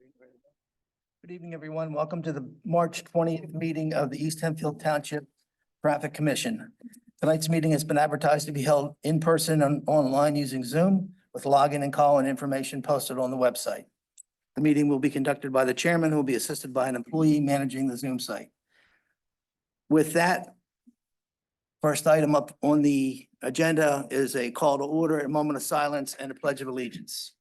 Good evening, everyone. Welcome to the March 20th meeting of the East Hempfield Township Traffic Commission. Tonight's meeting has been advertised to be held in person and online using Zoom with login and call-in information posted on the website. The meeting will be conducted by the chairman, who will be assisted by an employee managing the Zoom site. With that, first item up on the agenda is a call to order, a moment of silence, and a pledge of allegiance.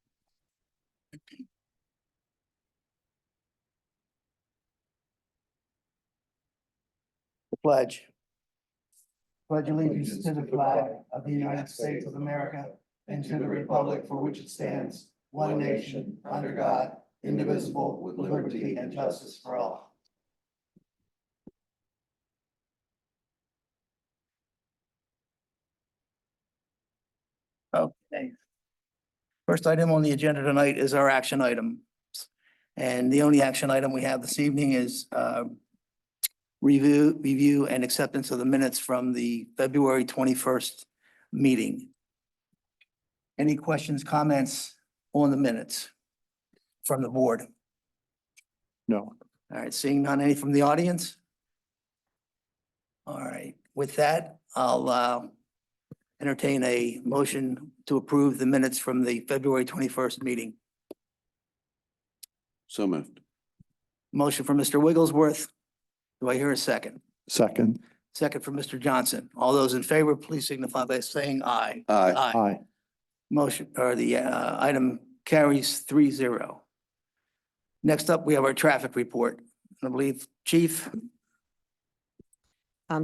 The pledge. Pledge allegiance to the flag of the United States of America and to the republic for which it stands, one nation, under God, indivisible, with liberty and justice for all. Okay. First item on the agenda tonight is our action item. And the only action item we have this evening is review and acceptance of the minutes from the February 21st meeting. Any questions, comments on the minutes from the board? No. All right, seeing none, any from the audience? All right, with that, I'll entertain a motion to approve the minutes from the February 21st meeting. So moved. Motion from Mr. Wigglesworth. Do I hear a second? Second. Second from Mr. Johnson. All those in favor, please signify by saying aye. Aye. Aye. Motion, or the item carries 3-0. Next up, we have our traffic report. I believe, Chief?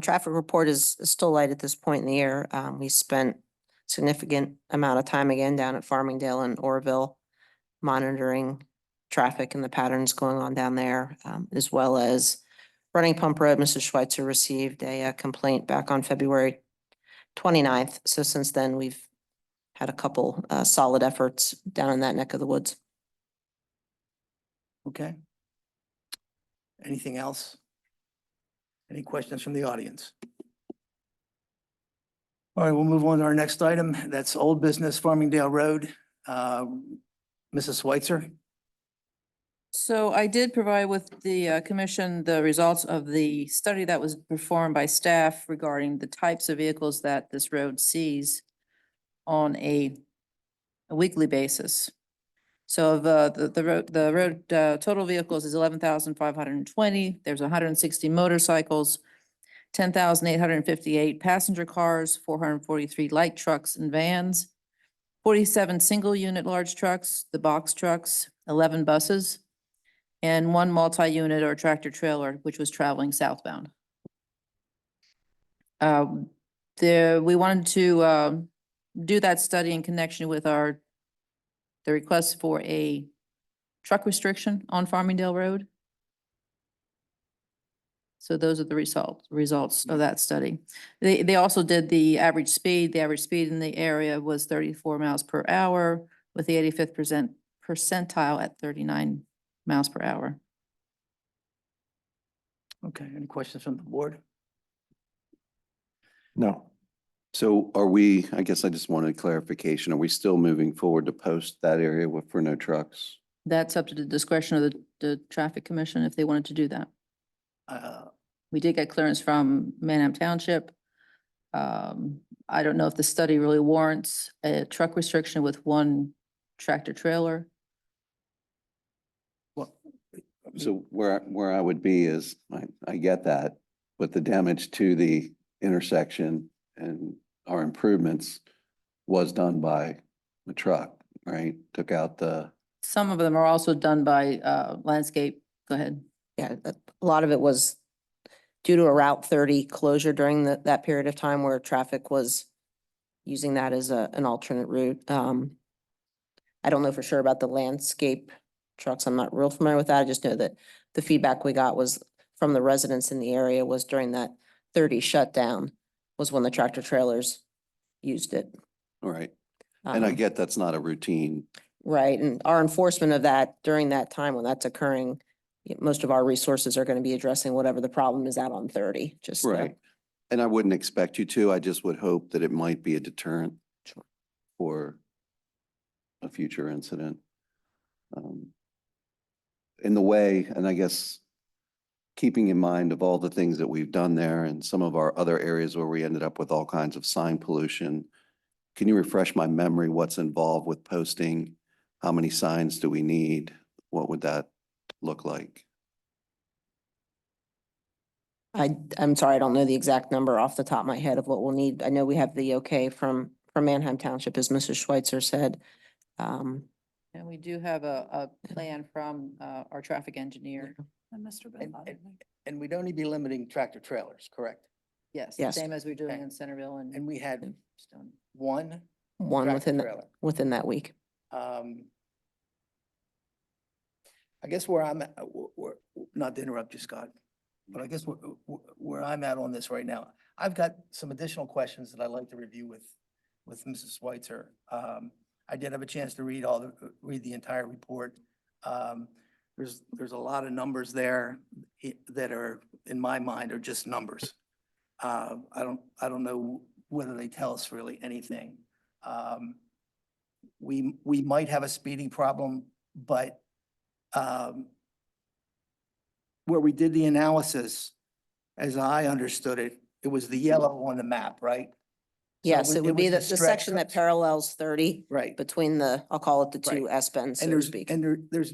Traffic report is still light at this point in the year. We spent significant amount of time again down at Farmingdale and Orville monitoring traffic and the patterns going on down there, as well as Running Pump Road. Mrs. Schweitzer received a complaint back on February 29th. So since then, we've had a couple solid efforts down in that neck of the woods. Okay. Anything else? Any questions from the audience? All right, we'll move on to our next item. That's old business Farmingdale Road. Mrs. Schweitzer? So I did provide with the commission the results of the study that was performed by staff regarding the types of vehicles that this road sees on a weekly basis. So the road total vehicles is 11,520. There's 160 motorcycles, 10,858 passenger cars, 443 light trucks and vans, 47 single unit large trucks, the box trucks, 11 buses, and 1 multi-unit or tractor trailer, which was traveling southbound. We wanted to do that study in connection with the request for a truck restriction on Farmingdale Road. So those are the results of that study. They also did the average speed. The average speed in the area was 34 miles per hour with the 85th percentile at 39 miles per hour. Okay, any questions from the board? No. So are we, I guess I just wanted clarification. Are we still moving forward to post that area for no trucks? That's up to the discretion of the traffic commission if they wanted to do that. We did get clearance from Manham Township. I don't know if the study really warrants a truck restriction with 1 tractor trailer. Well, So where I would be is, I get that, but the damage to the intersection and our improvements was done by the truck, right? Took out Some of them are also done by landscape. Go ahead. Yeah, a lot of it was due to a Route 30 closure during that period of time where traffic was using that as an alternate route. I don't know for sure about the landscape trucks. I'm not real familiar with that. I just know that the feedback we got was from the residents in the area was during that 30 shutdown was when the tractor trailers used it. all right. And I Um, get that's not a routine. Right, and our enforcement of that during that time when that's occurring, most of our resources are going to be addressing whatever the problem is out on 30, just. Right. And I wouldn't expect you to. I just would hope that it might be a deterrent Sure. for a future incident. in the way, and I guess keeping in mind of all the things that we've done there and some of our other areas where we ended up with all kinds of sign pollution, can you refresh my memory what's involved with posting? How many signs do we need? What would that look like? I'm sorry, I don't know the exact number off the top of my head of what we'll need. I know we have the okay from Manheim Township, as Mrs. Schweitzer said. And we do have a plan from our traffic engineer. And Mr. And we'd only be limiting tractor trailers, correct? Yes, Yes. same as we're doing Okay. in Centerville and. And we had Stone. one One tractor within, trailer. within that week. I guess where I'm, not to interrupt you, Scott, but I guess where I'm at on this right now, I've got some additional questions that I'd like to review with Mrs. Schweitzer. I did have a chance to read read the entire report. There's a lot of numbers there that are, in my mind, are just numbers. I don't know whether they tell us really anything. We might have a speeding problem, but where we did the analysis, as I understood it, it was the yellow on the map, right? Yes, it would be the stretch section that codes. parallels 30 Right. between the, I'll call it the two Right. S-bends, And so to speak. there's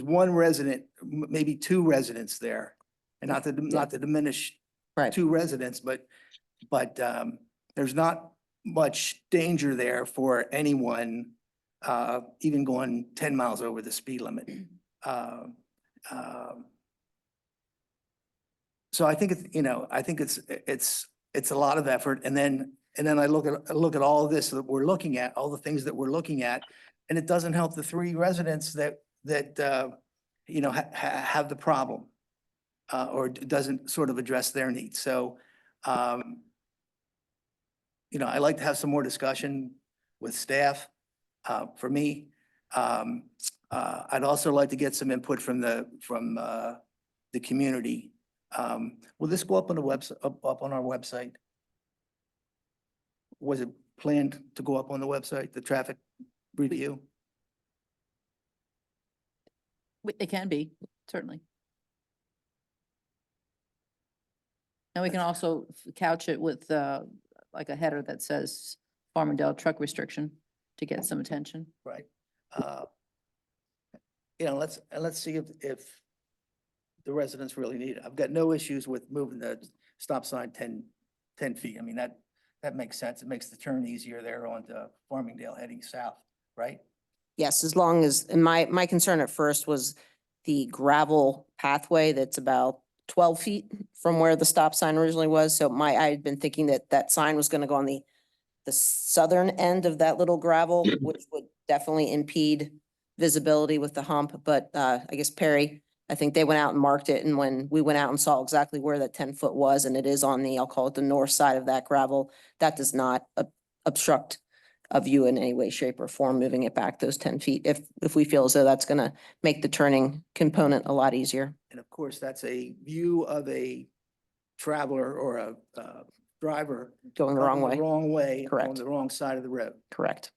one resident, maybe two residents there. And not to diminish Right. two residents, but there's not much danger there for anyone, even going 10 miles over the speed limit. So I think it's a lot of effort. And then I look at all of this that we're looking at, all the things that we're looking at, and it doesn't help the three residents that have the problem, or doesn't sort of address their needs. So, I'd like to have some more discussion with staff, for me. I'd also like to get some input from the community. Will this go up on the website, up on our website? Was it planned to go up on the website, the traffic review? It can be, certainly. And we can also couch it with like a header that says Farmingdale truck restriction to get some attention. Right. Let's see if the residents really need it. I've got no issues with moving the stop sign 10 feet. I mean, that makes sense. It makes the turn easier there onto Farmingdale heading south, right? Yes, as long as, and my concern at first was the gravel pathway that's about 12 feet from where the stop sign originally was. So I had been thinking that sign was going to go on the southern end of that little gravel, which would definitely impede visibility with the hump. But I guess Perry, I think they went out and marked it. And when we went out and saw exactly where that 10-foot was, and it is on the, I'll call it the north side of that gravel, that does not obstruct a view in any way, shape or form, moving it back those 10 feet. If we feel as though that's going to make the turning component a lot easier. And of course, that's a view of a traveler or a driver Going the wrong coming way. the wrong way, on Correct. the wrong side of the road. Correct.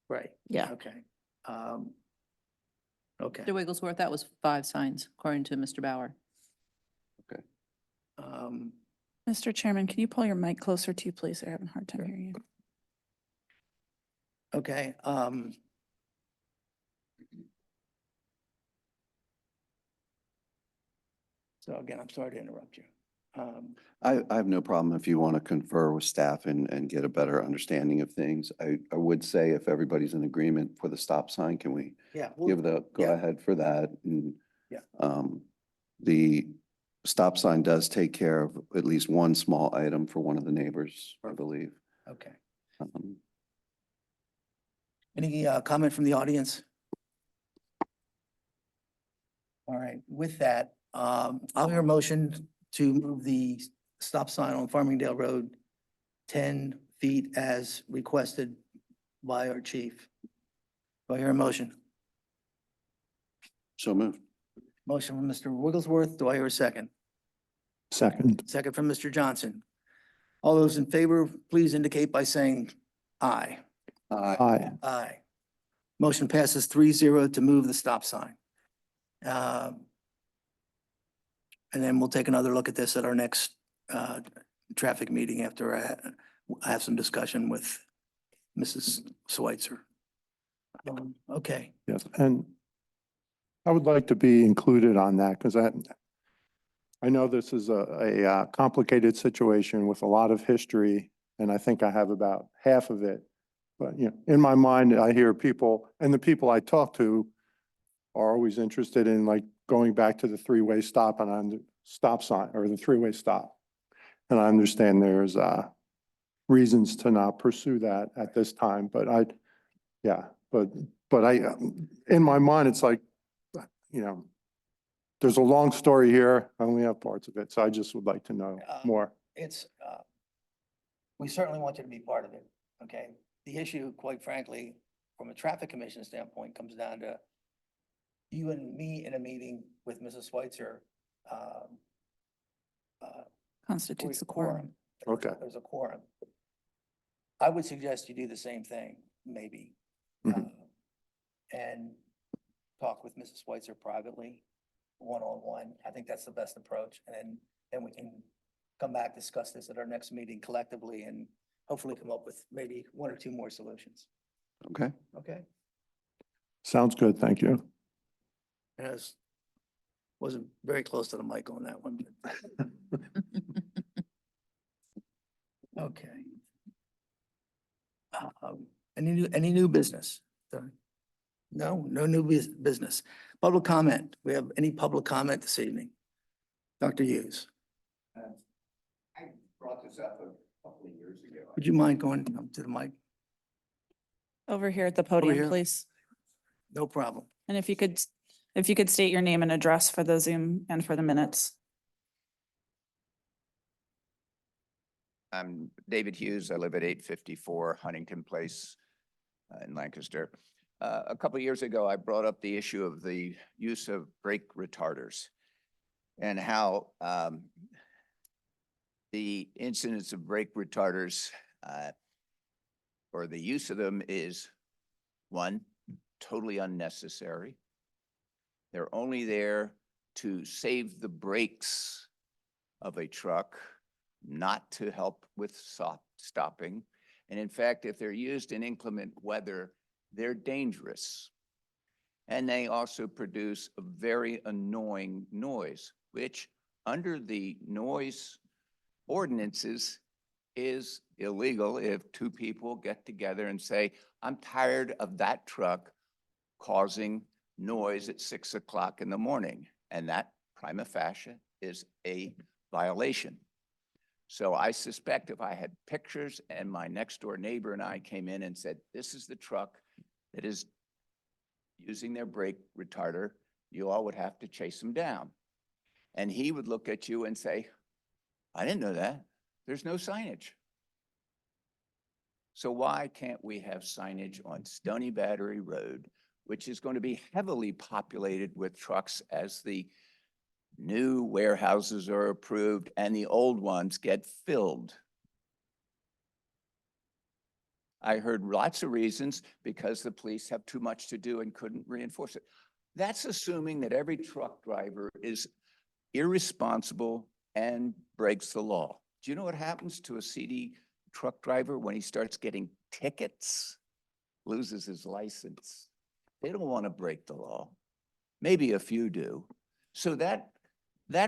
Right. Yeah. Okay. Okay. Mr. Wigglesworth, that was 5 signs, according to Mr. Bauer. Mr. Chairman, can you pull your mic closer to you, please? They're having a hard time Sure. hearing you. Okay. So again, I'm sorry to interrupt you. I have no problem if you want to confer with staff and get a better understanding of things. I would say if everybody's in agreement for the stop sign, can we Yeah. give the go yeah. ahead for that? And Yeah. The stop sign does take care of at least one small item for one of the neighbors, I believe. Okay. Um, Any comment from the audience? All right, with that, I'll hear a motion to move the stop sign on Farmingdale Road 10 feet as requested by our chief. Do I hear a motion? So moved. Motion from Mr. Wigglesworth. Do I hear a second? Second. Second from Mr. Johnson. All those in favor, please indicate by saying aye. Aye. Aye. Motion passes 3-0 to move the stop sign. And then we'll take another look at this at our next traffic meeting after I have some discussion with Mrs. Switzer. Okay, Yes, and I would like to be included on that because I know this is a complicated situation with a lot of history, and I think I have about half of it. But, you know, in my mind, I hear people, and the people I talk to are always interested in like going back to the three-way stop and on the stop sign or the three-way stop. And I understand there's reasons to not pursue that at this time, but in my mind, it's like, you know, there's a long story here. I only have parts of it, so I just would like to know more. it's, we certainly want you to be part of it, okay? The issue, quite frankly, from a traffic commission standpoint, comes down to you and me in a meeting with Mrs. Switzer. Constitutes the quorum. Okay. There's a quorum. I would suggest you do the same thing, maybe. Mhm. And talk with Mrs. Switzer privately, one-on-one. I think that's the best approach. And then we can come back, discuss this at our next meeting collectively and hopefully come up with maybe one or two more solutions. Okay. Okay? Sounds good, thank you. Yes. Wasn't very close to the mic on that one. but- Okay. Any new business? No new business. Public comment. We have any public comment this evening? Dr. Hughes, I brought this up a couple of years ago. would you mind going up to the mic? Over here at the here. podium, please. No problem. And if you could state your name and address for the Zoom and for the minutes. I'm David Hughes. I live at 854 Huntington Place in Lancaster. A couple of years ago, I brought up the issue of the use of brake retarders and how the incidence of brake retarders or the use of them is, one, totally unnecessary. They're only there to save the brakes of a truck, not to help with stopping. And in fact, if they're used in inclement weather, they're dangerous. And they also produce a very annoying noise, which under the noise ordinances is illegal if two people get together and say, I'm tired of that truck causing noise at 6 o'clock in the morning. And that prima facie is a violation. So I suspect if I had pictures and my next door neighbor and I came in and said, this is the truck that is using their brake retarder, you all would have to chase them down. And he would look at you and say, I didn't know that. There's no signage. So why can't we have signage on Stony Battery Road, which is going to be heavily populated with trucks as the new warehouses are approved and the old ones get filled? I heard lots of reasons because the police have too much to do and couldn't reinforce it. That's assuming that every truck driver is irresponsible and breaks the law. Do you know what happens to a CD truck driver when he starts getting tickets? Loses his license. They don't want to break the law. Maybe a few do. So that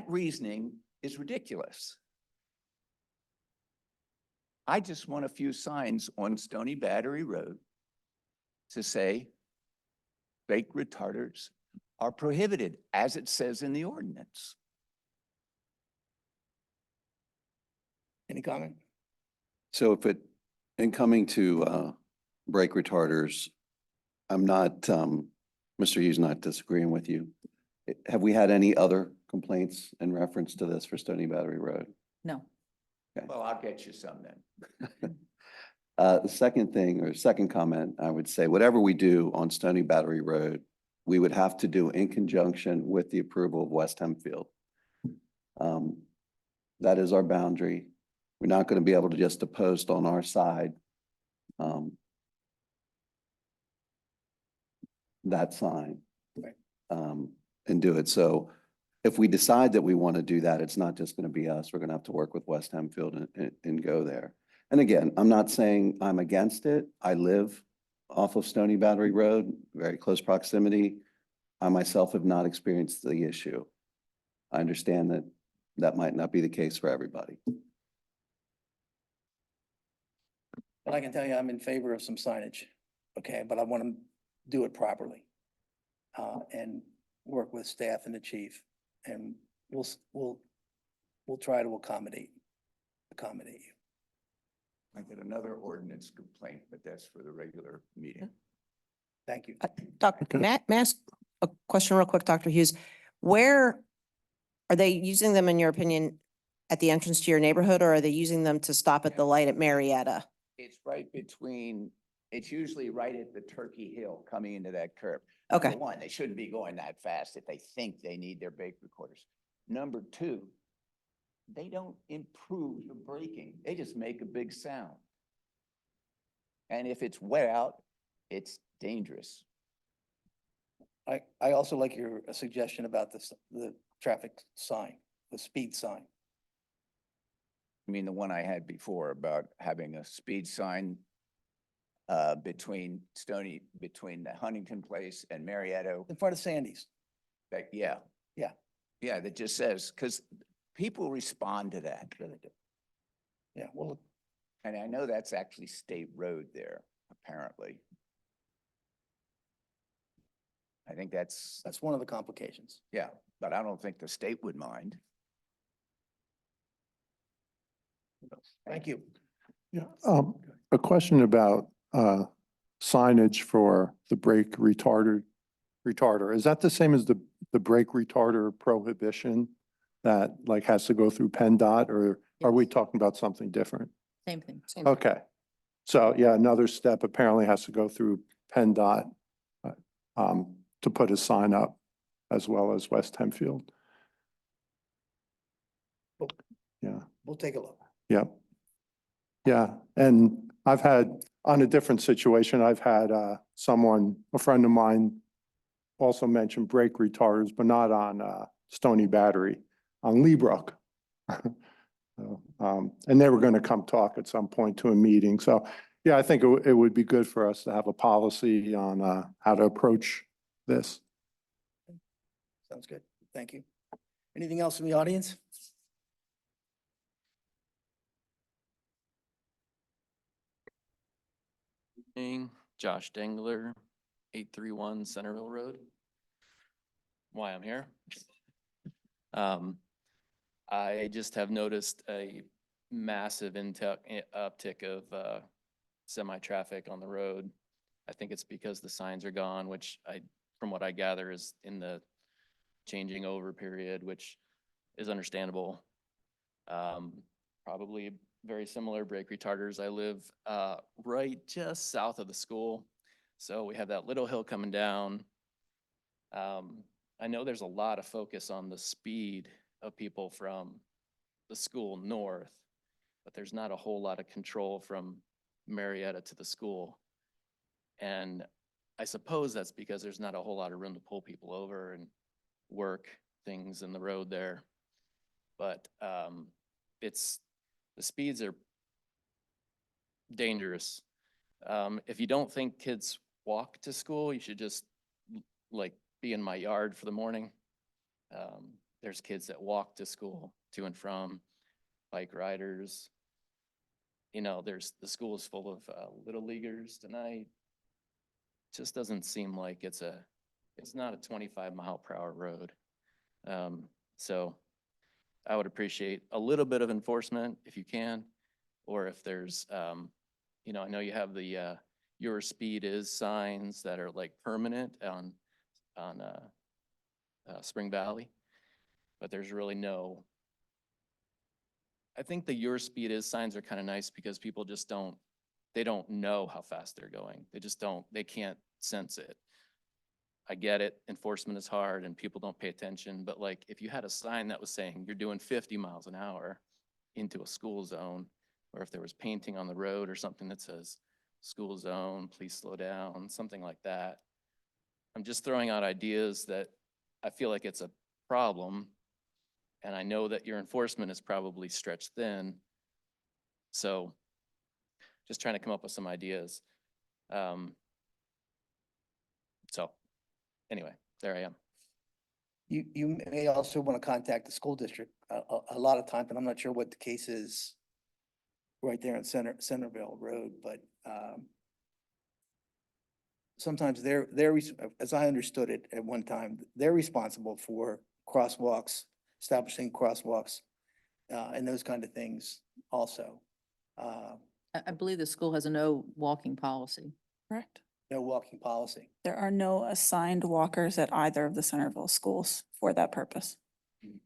reasoning is ridiculous. I just want a few signs on Stony Battery Road to say brake retarders are prohibited, as it says in the ordinance. Any comment? So if it, in coming to brake retarders, I'm not, Mr. Hughes, not disagreeing with you. Have we had any other complaints in reference to this for Stony Battery Road? No. Well, I'll get you some then. The second thing, or second comment, I would say, whatever we do on Stony Battery Road, we would have to do in conjunction with the approval of West Hempfield. That is our boundary. We're not going to be able to just post on our side that sign. Right. and do it. So if we decide that we want to do that, it's not just going to be us. We're going to have to work with West Hempfield and go there. And again, I'm not saying I'm against it. I live off of Stony Battery Road, very close proximity. I myself have not experienced the issue. I understand that that might not be the case for everybody. But I can tell you, I'm in favor of some signage, okay, but I want to do it properly. And work with staff and the chief, and we'll try to accommodate you. I get another ordinance complaint, but that's for the regular meeting. Thank you. Doctor, Okay. may I ask a question real quick, Dr. Hughes? Where are they using them, in your opinion, at the entrance to your neighborhood, or are they using them to stop at the light at Marietta? It's right between, it's usually right at the Turkey Hill coming into that curve. Okay. Number one, they shouldn't be going that fast if they think they need their brake recorders. Number two, they don't improve the braking. They just make a big sound. And if it's wet out, it's dangerous. I also like your suggestion about the traffic sign, the speed sign. I mean, the one I had before about having a speed sign between the Huntington Place and Marietta. In front of Sandy's. That, yeah. Yeah. Yeah, that just says, because people respond to that. Yeah, well, And I know that's actually state road there, apparently. I think that's, that's one of the complications. yeah, but I don't think the state would mind. Thank you. Yeah, a question about signage for the brake retarder. Is that the same as the brake retarder prohibition that like has to go through PennDOT, or are we talking about something different? Same thing. Same. Okay. So yeah, another step apparently has to go through PennDOT to put a sign up, as well as West Hempfield. Yeah. We'll take a look. Yep. Yeah, and I've had, on a different situation, I've had a friend of mine also mention brake retarders, but not on Stony Battery, on Leabrook. So, and they were going to come talk at some point to a meeting. So yeah, I think it would be good for us to have a policy on how to approach this. Sounds good. Thank you. Anything else from the audience? Evening, Josh Dengler, 831 Centerville Road. Why I'm here? I just have noticed a massive uptick of semi-traffic on the road. I think it's because the signs are gone, which from what I gather is in the changing over period, which is understandable. Probably very similar brake retarders. I live right just south of the school. So we have that little hill coming down. I know there's a lot of focus on the speed of people from the school north, but there's not a whole lot of control from Marietta to the school. And I suppose that's because there's not a whole lot of room to pull people over and work things in the road there. But the speeds are dangerous. If you don't think kids walk to school, you should just like be in my yard for the morning. There's kids that walk to school, to and from, bike riders. You know, the school is full of little leaguers tonight. Just doesn't seem like it's not a 25-mile-per-hour road. So I would appreciate a little bit of enforcement if you can, or if there's, I know you have the your speed is signs that are like permanent on Spring Valley, but there's really no. I think the your speed is signs are kind of nice because people just they don't know how fast they're going. They can't sense it. I get it, enforcement is hard and people don't pay attention, but like if you had a sign that was saying you're doing 50 miles an hour into a school zone, or if there was painting on the road or something that says school zone, please slow down, something like that. I'm just throwing out ideas that I feel like it's a problem. And I know that your enforcement is probably stretched thin. So just trying to come up with some ideas. So anyway, there I am. You may also want to contact the school district a lot of times, and I'm not sure what the case is right there in Centerville Road, but sometimes as I understood it at one time, they're responsible for crosswalks, establishing crosswalks, and those kind of things also. I believe the school has a no walking policy. Correct. No walking policy. There are no assigned walkers at either of the Centerville schools for that purpose,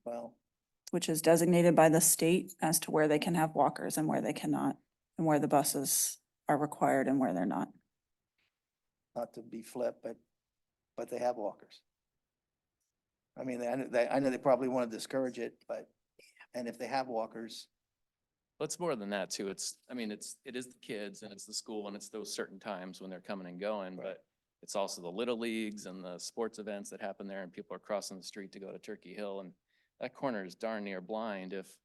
Well, which is designated by the state as to where they can have walkers and where they cannot, and where the buses are required and where they're not. not to be flip, but they have walkers. I mean, I know they probably want to discourage it, and if they have walkers, Well, it's more than that too. It is the kids and it's the school and it's those certain times when they're coming and going, Right. but it's also the little leagues and the sports events that happen there and people are crossing the street to go to Turkey Hill and that corner is darn near blind if,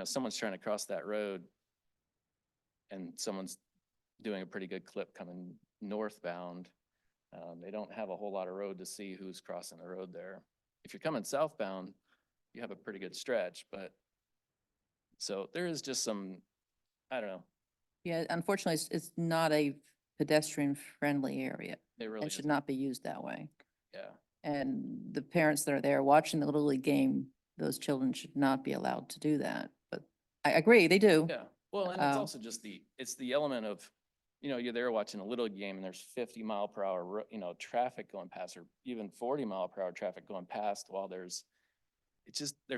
someone's trying to cross that road and someone's doing a pretty good clip coming northbound. They don't have a whole lot of road to see who's crossing the road there. If you're coming southbound, you have a pretty good stretch, but so there is just some, I don't know. Yeah, unfortunately, it's not a pedestrian-friendly area. It really It should isn't. not be used that way. Yeah. And the parents that are there watching the Little League game, those children should not be allowed to do that. But I agree, they do. Yeah, well, and it's Um, also just it's the element of, you're there watching a little game and there's 50-mile-per-hour, traffic going past or even 40-mile-per-hour traffic going past while there's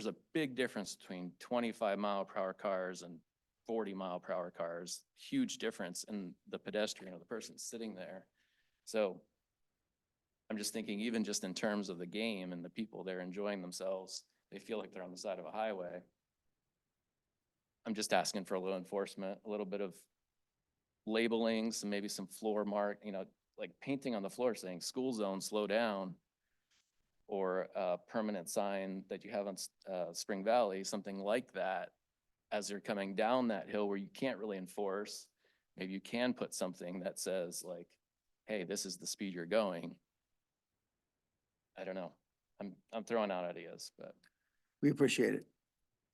a big difference between 25-mile-per-hour cars and 40-mile-per-hour cars. Huge difference in the pedestrian or the person sitting there. So I'm just thinking, even just in terms of the game and the people there enjoying themselves, they feel like they're on the side of a highway. I'm just asking for a little enforcement, a little bit of labeling, some maybe some floor mark, like painting on the floor saying school zone, slow down. Or a permanent sign that you have on Spring Valley, something like that. As you're coming down that hill where you can't really enforce, maybe you can put something that says like, hey, this is the speed you're going. I don't know. I'm throwing out ideas, but we appreciate it.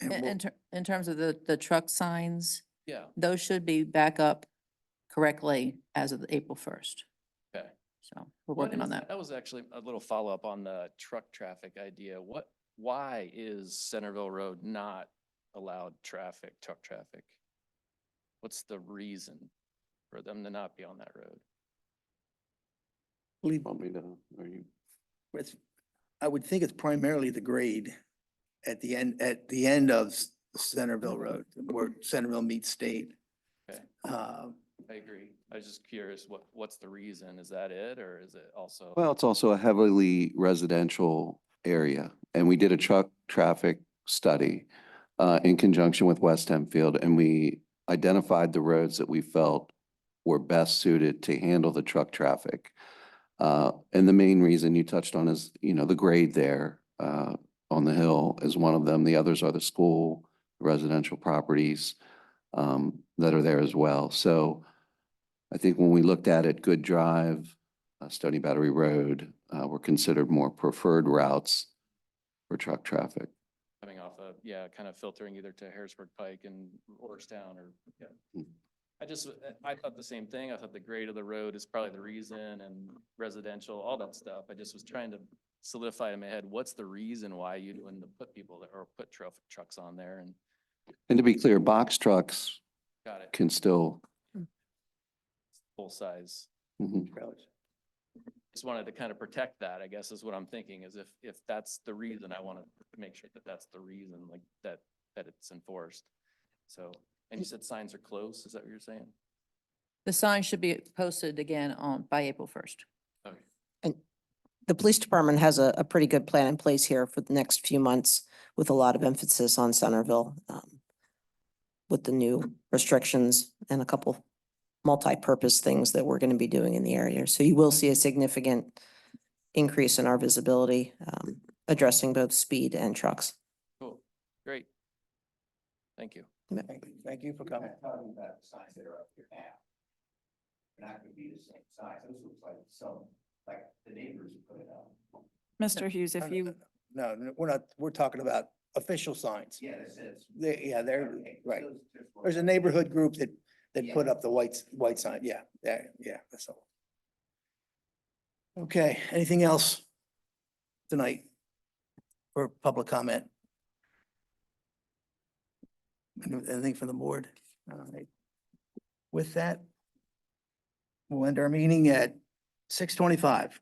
And we'll- In terms of the truck signs, yeah, those should be back up correctly as of April 1st. okay. So we're What working on is- that. That was actually a little follow-up on the truck traffic idea. Why is Centerville Road not allowed truck traffic? What's the reason for them to not be on that road? believe Want me to, are you? I would think it's primarily the grade at the end of Centerville Road, where Centerville meets State. Okay. Uh, I agree. I was just curious, what's the reason? Is that it, or is it also? Well, it's also a heavily residential area, and we did a truck traffic study in conjunction with West Hempfield, and we identified the roads that we felt were best suited to handle the truck traffic. And the main reason you touched on is, the grade there on the hill is one of them. The others are the school, residential properties that are there as well. So I think when we looked at it, Good Drive, Stony Battery Road were considered more preferred routes for truck traffic. Coming off of, kind of filtering either to Harrisburg Pike and Orstown or, Hmm. I thought the same thing. I thought the grade of the road is probably the reason and residential, all that stuff. I just was trying to solidify in my head, what's the reason why you wouldn't put people there or put trucks on there and And to be clear, box trucks got it, can still, full size. mhm. Just wanted to kind of protect that, I guess, is what I'm thinking, is if that's the reason, I want to make sure that that's the reason, like that it's enforced. So, and you said signs are close, is that what you're saying? The sign should be posted again by April 1st. Okay. And the police department has a pretty good plan in place here for the next few months with a lot of emphasis on Centerville, with the new restrictions and a couple multi-purpose things that we're going to be doing in the area. So you will see a significant increase in our visibility, addressing both speed and trucks. Cool, great. Thank you. Thank you for coming. Talking about the signs that are up here now. They're not gonna be the same size. Those look like some, like the neighbors put it up. Mr. Hughes, if you, No, we're not, we're talking about official signs. Yeah, that says. They're, right. Those just look- There's a neighborhood group that put up the white sign. Yeah, that's all. Okay, anything else tonight for public comment? Anything from the board? All right. With that, we'll end our meeting at 6:25.